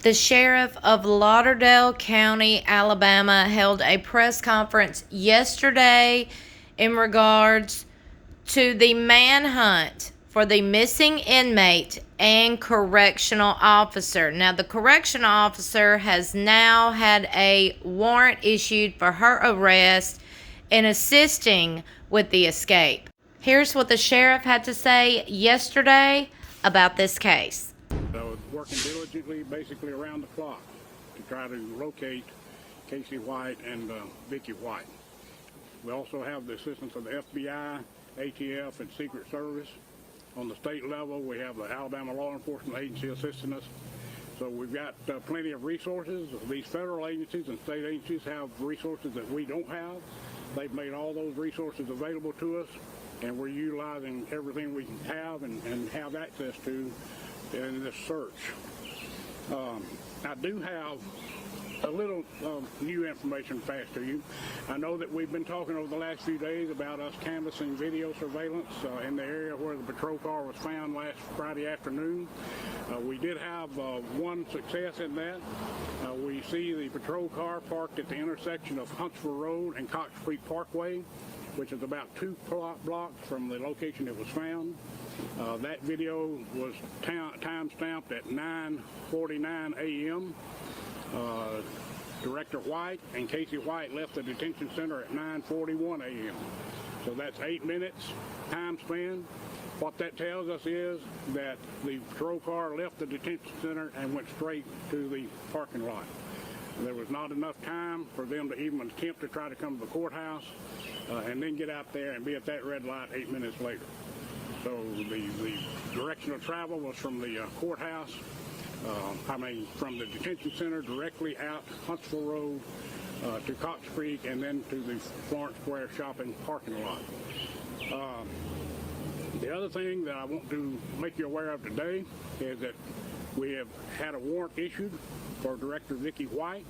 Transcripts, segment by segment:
The sheriff of Lauderdale County, Alabama, held a press conference yesterday in regards to the manhunt for the missing inmate and correctional officer. Now, the correctional officer has now had a warrant issued for her arrest and assisting with the escape. Here's what the sheriff had to say yesterday about this case. I was working diligently, basically around the clock, to try to locate Casey White and Vicky White. We also have the assistance of the FBI, ATF, and Secret Service. On the state level, we have the Alabama Law Enforcement Agency assisting us. So we've got plenty of resources. These federal agencies and state agencies have resources that we don't have. They've made all those resources available to us, and we're utilizing everything we have and have access to in this search. I do have a little new information to pass to you. I know that we've been talking over the last few days about us canvassing video surveillance in the area where the patrol car was found last Friday afternoon. We did have one success in that. We see the patrol car parked at the intersection of Huntsville Road and Cox Creek Parkway, which is about 2 blocks from the location it was found. That video was time-stamped at 9:49 a.m. Director White and Casey White left the detention center at 9:41 a.m. So that's 8 minutes time span. What that tells us is that the patrol car left the detention center and went straight to the parking lot. There was not enough time for them to even attempt to try to come to the courthouse and then get out there and be at that red light 8 minutes later. So the direction of travel was from the courthouse, from the detention center directly out Huntsville Road to Cox Creek and then to the Florence Square shopping parking lot. The other thing that I want to make you aware of today is that we have had a warrant issued for Director Vicky White.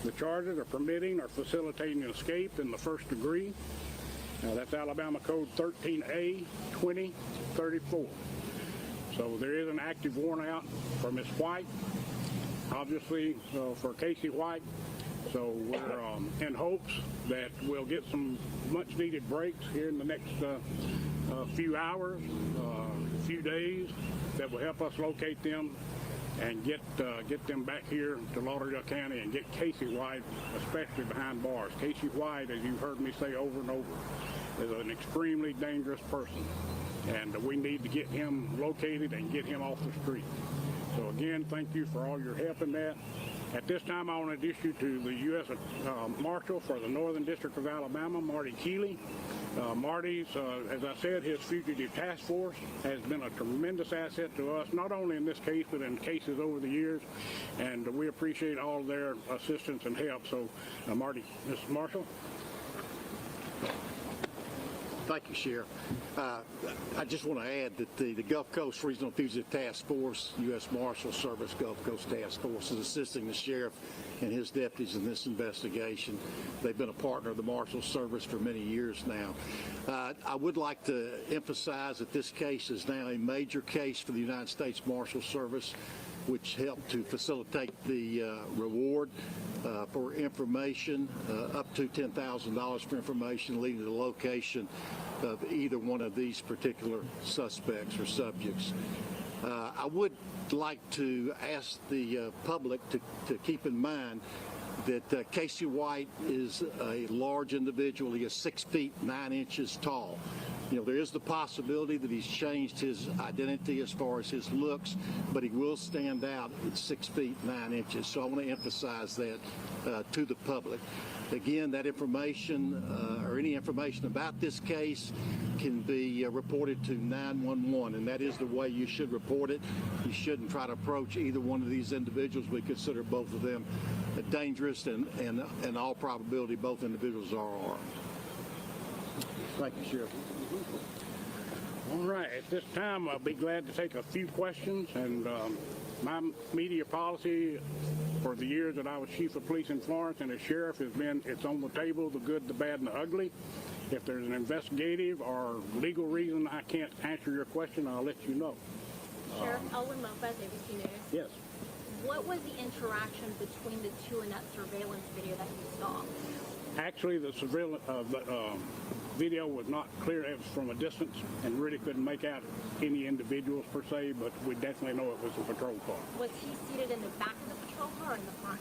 The charges are permitting or facilitating an escape in the first degree. That's Alabama Code 13A 2034. So there is an active warrant out for Ms. White, obviously for Casey White. So we're in hopes that we'll get some much needed breaks here in the next few hours, few days that will help us locate them and get them back here to Lauderdale County and get Casey White, especially behind bars. Casey White, as you've heard me say over and over, is an extremely dangerous person, and we need to get him located and get him off the street. So again, thank you for all your help in that. At this time, I want to issue to the U.S. Marshal for the Northern District of Alabama, Marty Keeley. Marty's, as I said, his fugitive task force has been a tremendous asset to us, not only in this case, but in cases over the years, and we appreciate all their assistance and help. So, Marty, Mr. Marshal. Thank you, Sheriff. I just want to add that the Gulf Coast Regional Fugitive Task Force, U.S. Marshal Service Gulf Coast Task Force, is assisting the sheriff and his deputies in this investigation. They've been a partner of the Marshal Service for many years now. I would like to emphasize that this case is now a major case for the United States Marshal Service, which helped to facilitate the reward for information, up to $10,000 for information leading to the location of either one of these particular suspects or subjects. I would like to ask the public to keep in mind that Casey White is a large individual. He is 6 feet 9 inches tall. You know, there is the possibility that he's changed his identity as far as his looks, but he will stand out at 6 feet 9 inches. So I want to emphasize that to the public. Again, that information or any information about this case can be reported to 911, and that is the way you should report it. You shouldn't try to approach either one of these individuals. We consider both of them dangerous, and in all probability, both individuals are armed. Thank you, Sheriff. All right, at this time, I'll be glad to take a few questions, and my media policy for the years that I was chief of police in Florence and as sheriff has been, it's on the table, the good, the bad, and the ugly. If there's an investigative or legal reason I can't answer your question, I'll let you know. Sheriff Owen Lopez, ABC News. Yes. What was the interaction between the two in that surveillance video that you saw? Actually, the surveillance video was not clear. It was from a distance and really couldn't make out any individuals per se, but we definitely know it was a patrol car. Was he seated in the back of the patrol car or in the front?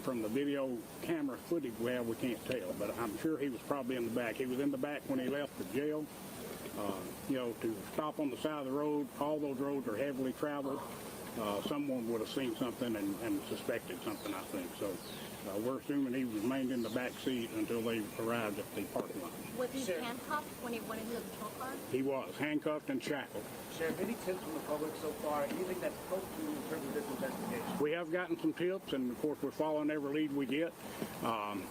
From the video camera footage we have, we can't tell, but I'm sure he was probably in the back. He was in the back when he left the jail. You know, to stop on the side of the road, all those roads are heavily traveled. Someone would have seen something and suspected something, I think. So we're assuming he remained in the back seat until they arrived at the parking lot. Was he handcuffed when he went into the patrol car? He was handcuffed and shackled. Sheriff, any tips from the public so far? Anything that's helped you in terms of this investigation? We have gotten some tips, and of course we're following every lead we get.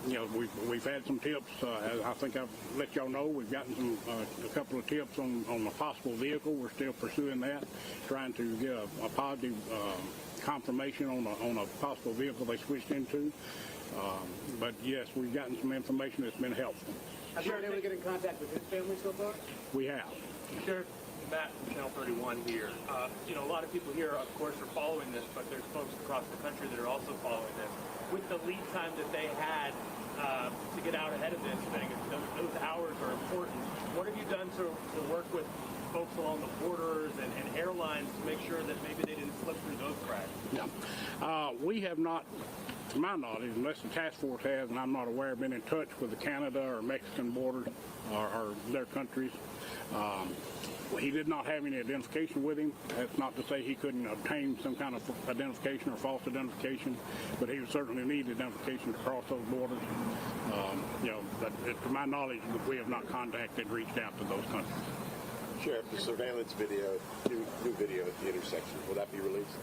You know, we've had some tips. As I think I've let y'all know, we've gotten some a couple of tips on a possible vehicle. We're still pursuing that, trying to get a positive confirmation on a possible vehicle they switched into. But yes, we've gotten some information that's been helpful. Have you been able to get in contact with his family so far? We have. Sheriff, Matt from Channel 31 here. You know, a lot of people here, of course, are following this, but there's folks across the country that are also following this. With the lead time that they had to get out ahead of this thing, those hours are important. What have you done to work with folks along the borders and airlines to make sure that maybe they didn't slip through those cracks? Yeah. We have not, to my knowledge, unless the task force has, and I'm not aware, been in touch with the Canada or Mexican border or their countries. He did not have any identification with him. That's not to say he couldn't obtain some kind of identification or false identification, but he would certainly need identification to cross those borders. You know, but to my knowledge, we have not contacted, reached out to those countries. Sheriff, the surveillance video, new video at the intersection, will that be released?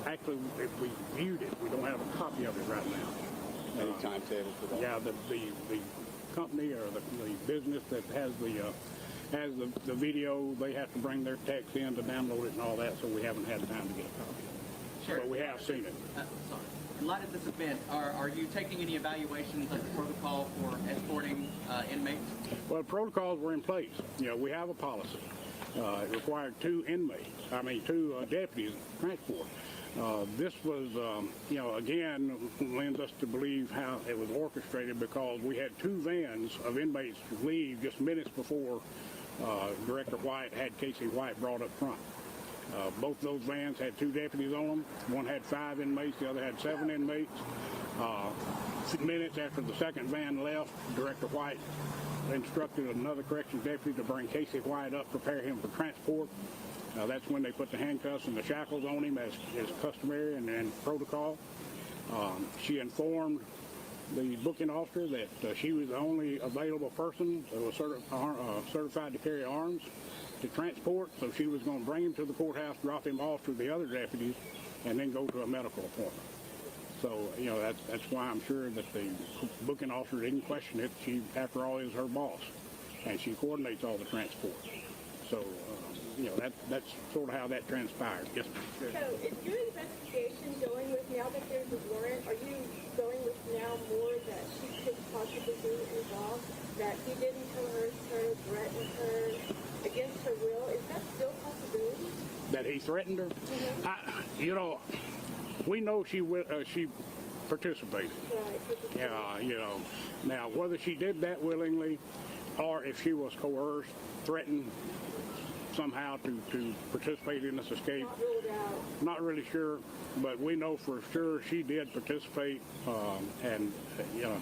Actually, if we viewed it, we don't have a copy of it right now. Any timetable for that? Yeah, the company or the business that has the video, they have to bring their techs in to download it and all that, so we haven't had time to get a copy of it. Sure. But we have seen it. Sorry. In light of this event, are you taking any evaluations of the protocol for escorting inmates? Well, protocols were in place. You know, we have a policy. It required two deputies transport. This was, you know, again, lends us to believe how it was orchestrated because we had two vans of inmates leave just minutes before Director White had Casey White brought up front. Both those vans had two deputies on them. One had 5 inmates, the other had 7 inmates. Minutes after the second van left, Director White instructed another corrections deputy to bring Casey White up, prepare him for transport. That's when they put the handcuffs and the shackles on him as customary and protocol. She informed the booking officer that she was the only available person that was certified to carry arms to transport, so she was going to bring him to the courthouse, drop him off to the other deputies, and then go to a medical appointment. So, you know, that's why I'm sure that the booking officer didn't question it. She, after all, is her boss, and she coordinates all the transport. So, you know, that's sort of how that transpired. Yes, ma'am. So is your investigation going with, now that there's a warrant, are you going with now more that she could possibly be involved, that he didn't coerce her, threaten her against her will? Is that still a possibility? That he threatened her? Mm-hmm. You know, we know she participated. Right. Yeah, you know. Now, whether she did that willingly or if she was coerced, threatened somehow to participate in this escape, Not ruled out. not really sure, but we know for sure she did participate, and, you know.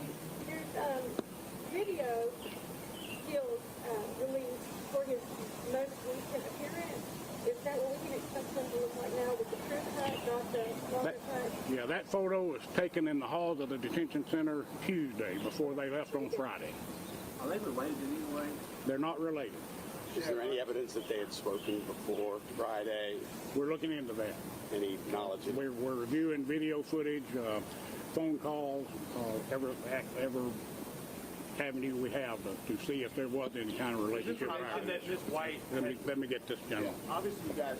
There's video still released for his most recent appearance. Is that what we can expect him to look like now with the crew cut, not the longer cut? Yeah, that photo was taken in the halls of the detention center Tuesday before they left on Friday. Are they related in any way? They're not related. Is there any evidence that they had spoken before Friday? We're looking into that. Any knowledge? We're reviewing video footage, phone calls, every avenue we have to see if there was any kind of relationship. That Ms. White. Let me get this gentleman. Obviously, you guys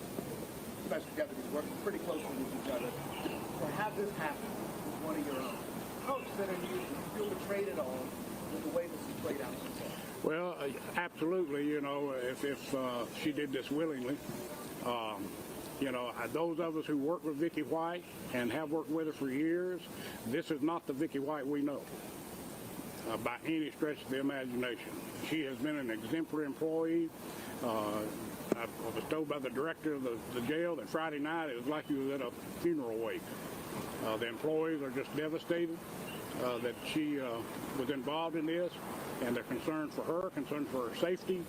together been working pretty closely with each other. To have this happen with one of your own, how upset are you? Do you feel betrayed at all with the way this has played out so far? Well, absolutely. You know, if she did this willingly, those of us who work with Vicki White and have worked with her for years, this is not the Vicki White we know by any stretch of the imagination. She has been an exemplary employee. I was told by the director of the jail that Friday night it was like he was at a funeral wake. The employees are just devastated that she was involved in this, and they're concerned for her, concerned for her safety,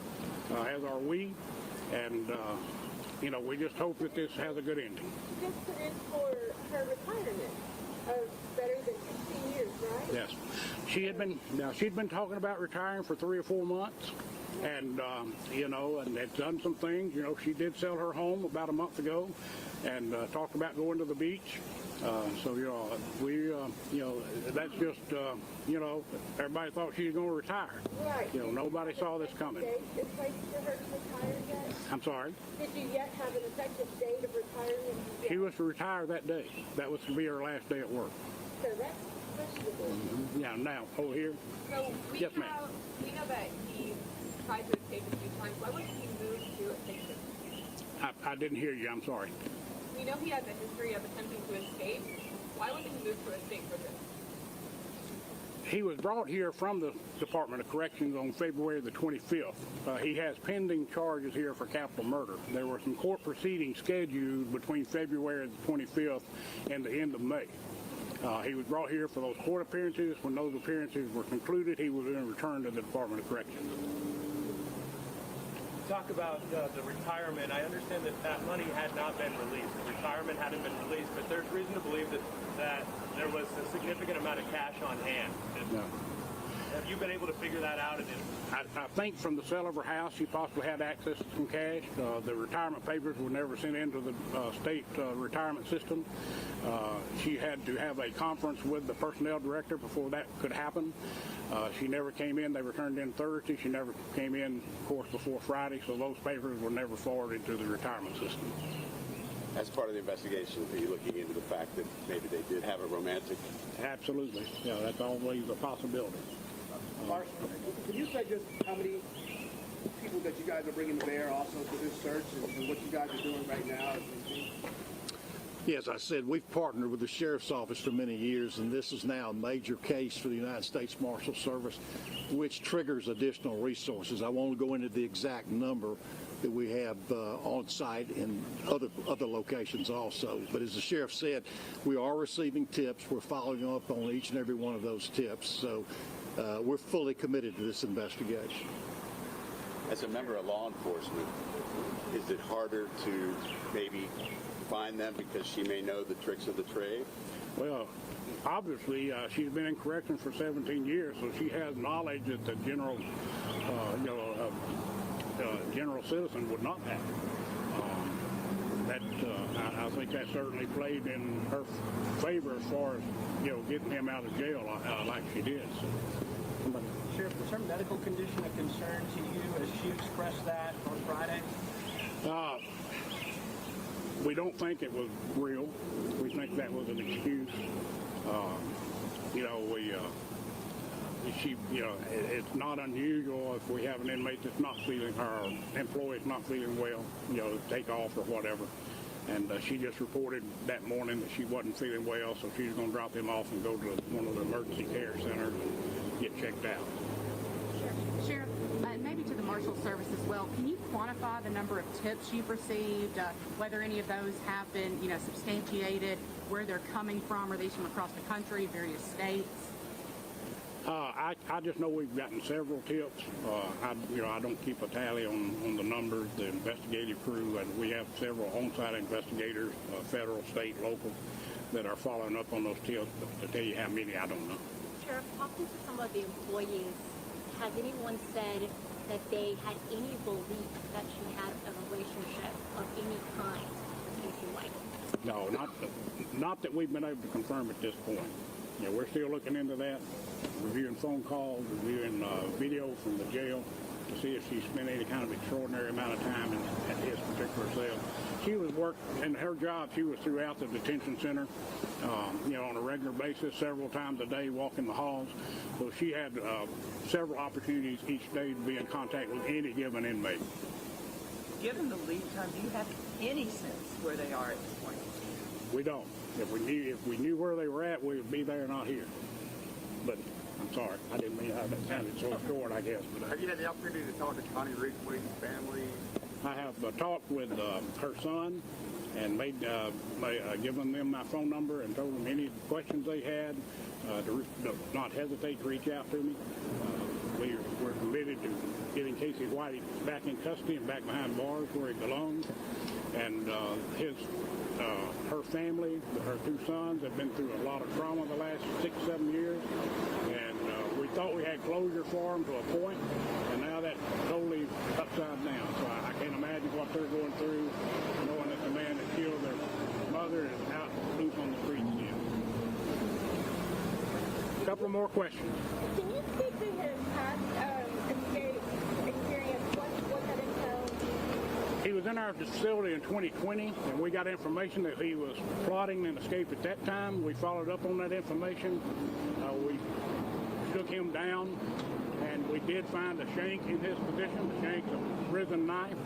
as are we. And, we just hope that this has a good ending. Just put in for her retirement of better than 15 years, right? Yes. She'd been talking about retiring for 3 or 4 months. And, and had done some things. She did sell her home about a month ago and talked about going to the beach. That's just, everybody thought she was going to retire. Right. Nobody saw this coming. Date in place for her to retire yet? I'm sorry? Did you yet have an effective date of retirement? She was to retire that day. That was to be her last day at work. So that's questionable. Yeah, now, over here. So we Yes, ma'am. we know that he tried to escape a few times. Why wouldn't he move to a state prison? I didn't hear you. I'm sorry. We know he has a history of attempting to escape. Why wouldn't he move to a state prison? He was brought here from the Department of Corrections on February the 25th. He has pending charges here for capital murder. There were some court proceedings scheduled between February the 25th and the end of May. He was brought here for those court appearances. When those appearances were concluded, he was then returned to the Department of Corrections. Talk about the retirement. I understand that money had not been released. The retirement hadn't been released, but there's reason to believe that there was a significant amount of cash on hand. No. Have you been able to figure that out? I think from the sale of her house, she possibly had access to some cash. The retirement papers were never sent into the state retirement system. She had to have a conference with the personnel director before that could happen. She never came in. They returned in Thursday. She never came in, of course, before Friday, so those papers were never forwarded to the retirement system. As part of the investigation, are you looking into the fact that maybe they did have a romantic? Absolutely. Yeah, that's always a possibility. Marshall, can you say just how many people that you guys are bringing to bear also for this search and what you guys are doing right now? Yes, I said we've partnered with the Sheriff's Office for many years, and this is now a major case for the United States Marshal Service, which triggers additional resources. I won't go into the exact number that we have on site in other locations also. But as the sheriff said, we are receiving tips. We're following up on each and every one of those tips. So we're fully committed to this investigation. As a member of law enforcement, is it harder to maybe find them because she may know the tricks of the trade? Well, obviously, she's been in corrections for 17 years, so she has knowledge that the general citizen would not have. I think that certainly played in her favor as far as getting him out of jail like she did. So, Sheriff, was her medical condition a concern to you as she expressed that on Friday? We don't think it was real. We think that was an excuse. It's not unusual if we have an inmate that's not feeling, or employee that's not feeling well, take off or whatever. And she just reported that morning that she wasn't feeling well, so she's going to drop him off and go to one of the emergency care centers and get checked out. Sheriff, maybe to the Marshal Service as well, can you quantify the number of tips you've received, whether any of those have been, substantiated, where they're coming from? Are these from across the country, various states? I just know we've gotten several tips. I don't keep a tally on the numbers. The investigative crew, and we have several on-site investigators, federal, state, local, that are following up on those tips. But to tell you how many, I don't know. Sheriff, talking to some of the employees, has anyone said that they had any belief that she had a relationship of any kind with Vicki White? No, not that we've been able to confirm at this point. We're still looking into that, reviewing phone calls, reviewing video from the jail to see if she spent any kind of extraordinary amount of time at his particular cell. She was in her job, she was throughout the detention center, on a regular basis, several times a day, walking the halls. So she had several opportunities each day to be in contact with any given inmate. Given the lead time, do you have any sense where they are at this point? We don't. If we knew where they were at, we would be there, not here. But I'm sorry, I didn't mean how that sounded so short, I guess. But Have you had the opportunity to talk to Connie Ridgway's family? I have talked with her son and given them my phone number and told them any questions they had to not hesitate to reach out to me. We're committed to getting Casey White back in custody and back behind bars where he belongs. And her family, her two sons, have been through a lot of trauma the last 6-7 years. And we thought we had closure for them to a point, and now that's totally upside down. So I can't imagine what they're going through, knowing that the man that killed their mother is out loose on the streets again. A couple more questions. Can you speak to his past escape experience? What that entails? He was in our facility in 2020, and we got information that he was plotting an escape at that time. We followed up on that information. We took him down, and we did find a shank in his position. The shank's a prison knife,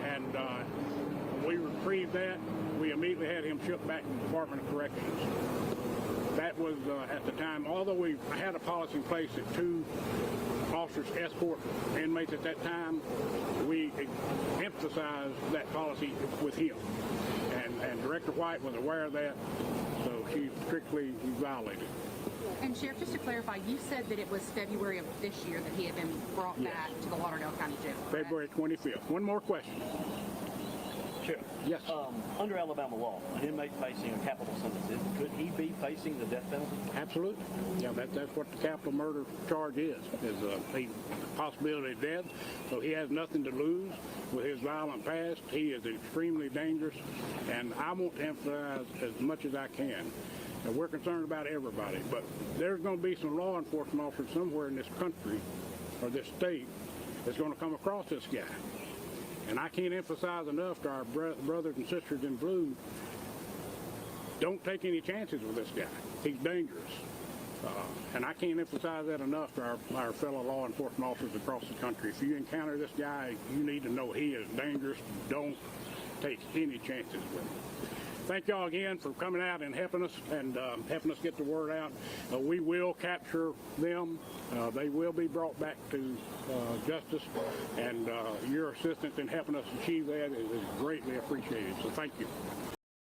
and we retrieved that. We immediately had him shipped back to the Department of Corrections. That was at the time, although we had a policy in place that 2 officers escort inmates at that time, we emphasized that policy with him. And Director White was aware of that, so she strictly violated. And Sheriff, just to clarify, you said that it was February of this year that he had been brought back to the Lauderdale County Jail. Correct? February 25th. One more question. Sure. Yes. Under Alabama law, an inmate facing a capital sentence, could he be facing the death penalty? Absolutely. Yeah, that's what the capital murder charge is the possibility of death. So he has nothing to lose with his violent past. He is extremely dangerous, and I want to emphasize as much as I can. And we're concerned about everybody, but there's going to be some law enforcement officers somewhere in this country or this state that's going to come across this guy. And I can't emphasize enough to our brothers and sisters in blue, don't take any chances with this guy. He's dangerous. And I can't emphasize that enough to our fellow law enforcement officers across the country. If you encounter this guy, you need to know he is dangerous. Don't take any chances with him. Thank y'all again for coming out and helping us get the word out. We will capture them. They will be brought back to justice, and your assistance in helping us achieve that is greatly appreciated. So thank you.